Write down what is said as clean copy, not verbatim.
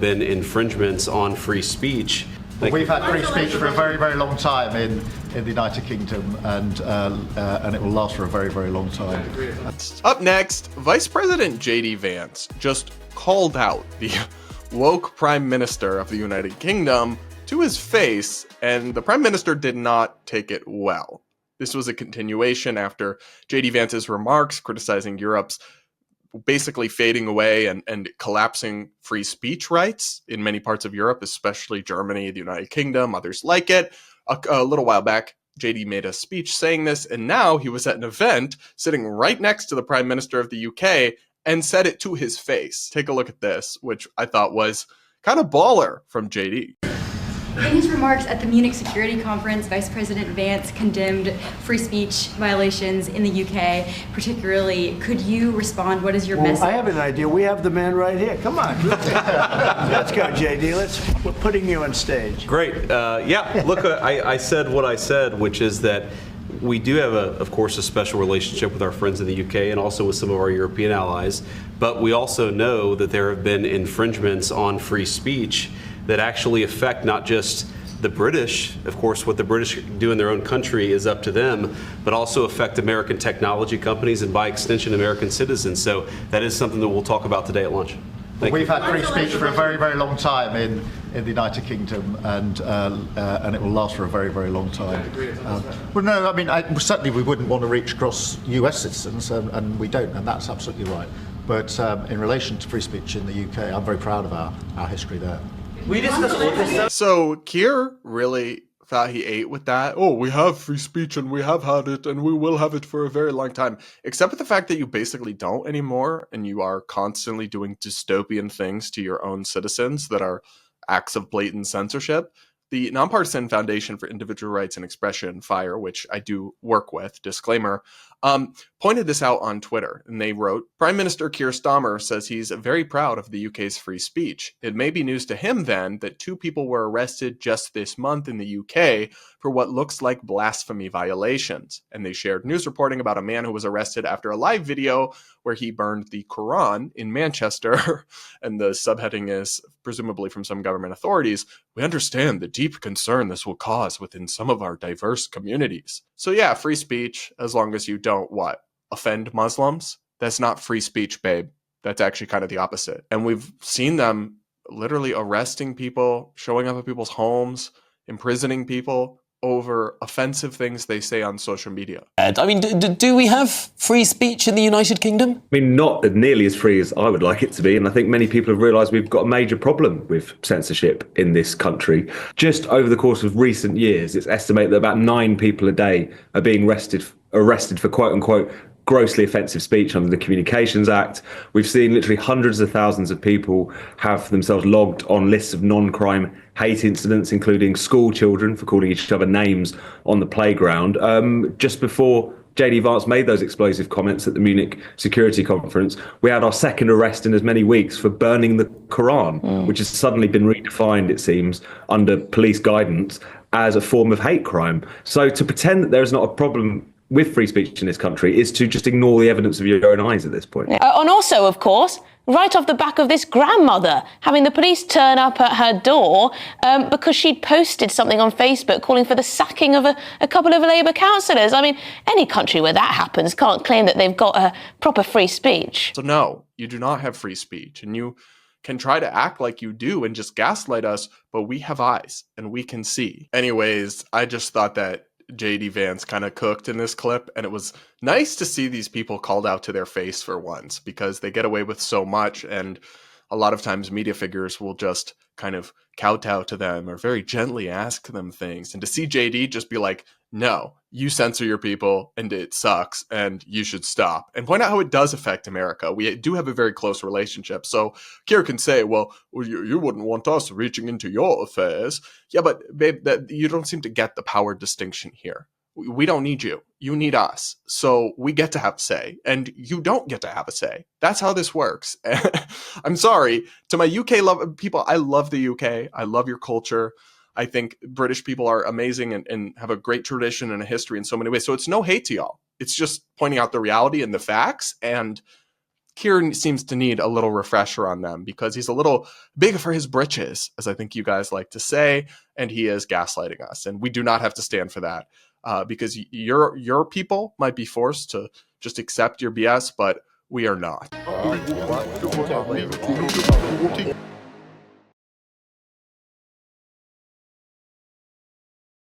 been infringements on free speech. We've had free speech for a very, very long time in the United Kingdom, and it will last for a very, very long time. Up next, Vice President J.D. Vance just called out the woke Prime Minister of the United Kingdom to his face, and the Prime Minister did not take it well. This was a continuation after J.D. Vance's remarks criticizing Europe's basically fading away and collapsing free speech rights in many parts of Europe, especially Germany, the United Kingdom, others like it. A little while back, JD made a speech saying this, and now he was at an event sitting right next to the Prime Minister of the UK and said it to his face. Take a look at this, which I thought was kind of baller from JD. In his remarks at the Munich Security Conference, Vice President Vance condemned free speech violations in the UK, particularly. Could you respond? What is your message? I have an idea. We have the man right here. Come on. Let's go, JD. We're putting you on stage. Great. Look, I said what I said, which is that we do have, of course, a special relationship with our friends in the UK and also with some of our European allies. But we also know that there have been infringements on free speech that actually affect not just the British. Of course, what the British do in their own country is up to them, but also affect American technology companies and by extension American citizens. So that is something that we'll talk about today at lunch. We've had free speech for a very, very long time in the United Kingdom, and it will last for a very, very long time. Well, no, I mean, certainly we wouldn't want to reach across US citizens, and we don't, and that's absolutely right. But in relation to free speech in the UK, I'm very proud of our history there. We discussed all this stuff. So Keir really thought he ate with that. Oh, we have free speech and we have had it and we will have it for a very long time. Except for the fact that you basically don't anymore, and you are constantly doing dystopian things to your own citizens that are acts of blatant censorship. The Nonpartisan Foundation for Individual Rights and Expression, FIRE, which I do work with, disclaimer, pointed this out on Twitter, and they wrote, Prime Minister Keir Starmer says he's very proud of the UK's free speech. It may be news to him then that 2 people were arrested just this month in the UK for what looks like blasphemy violations. And they shared news reporting about a man who was arrested after a live video where he burned the Quran in Manchester. And the subheading is, presumably from some government authorities, we understand the deep concern this will cause within some of our diverse communities. So yeah, free speech, as long as you don't, offend Muslims. That's not free speech, babe. That's actually kind of the opposite. And we've seen them literally arresting people, showing up at people's homes, imprisoning people over offensive things they say on social media. I mean, do we have free speech in the United Kingdom? I mean, not nearly as free as I would like it to be. And I think many people have realised we've got a major problem with censorship in this country. Just over the course of recent years, it's estimated that about 9 people a day are being arrested for quote unquote grossly offensive speech under the Communications Act. We've seen literally hundreds of thousands of people have themselves logged on lists of non-crime hate incidents, including school children for calling each other names on the playground. Just before JD Vance made those explosive comments at the Munich Security Conference, we had our second arrest in as many weeks for burning the Quran, which has suddenly been redefined, it seems, under police guidance as a form of hate crime. So to pretend that there is not a problem with free speech in this country is to just ignore the evidence of your own eyes at this point. And also, of course, right off the back of this grandmother having the police turn up at her door because she'd posted something on Facebook calling for the sacking of a couple of Labour councillors. I mean, any country where that happens can't claim that they've got a proper free speech. So no, you do not have free speech, and you can try to act like you do and just gaslight us, but we have eyes and we can see. Anyways, I just thought that JD Vance kind of cooked in this clip, and it was nice to see these people called out to their face for once, because they get away with so much, and a lot of times media figures will just kind of kowtow to them or very gently ask them things. And to see JD just be like, no, you censor your people and it sucks and you should stop, and point out how it does affect America. We do have a very close relationship. So Keir can say, well, you wouldn't want us reaching into your affairs. Yeah, but babe, you don't seem to get the power distinction here. We don't need you. You need us. So we get to have a say, and you don't get to have a say. That's how this works. I'm sorry to my UK people. I love the UK. I love your culture. I think British people are amazing and have a great tradition and a history in so many ways. So it's no hate to y'all. It's just pointing out the reality and the facts. And Keir seems to need a little refresher on them because he's a little big for his britches, as I think you guys like to say, and he is gaslighting us. And we do not have to stand for that because your people might be forced to just accept your BS, but we are not.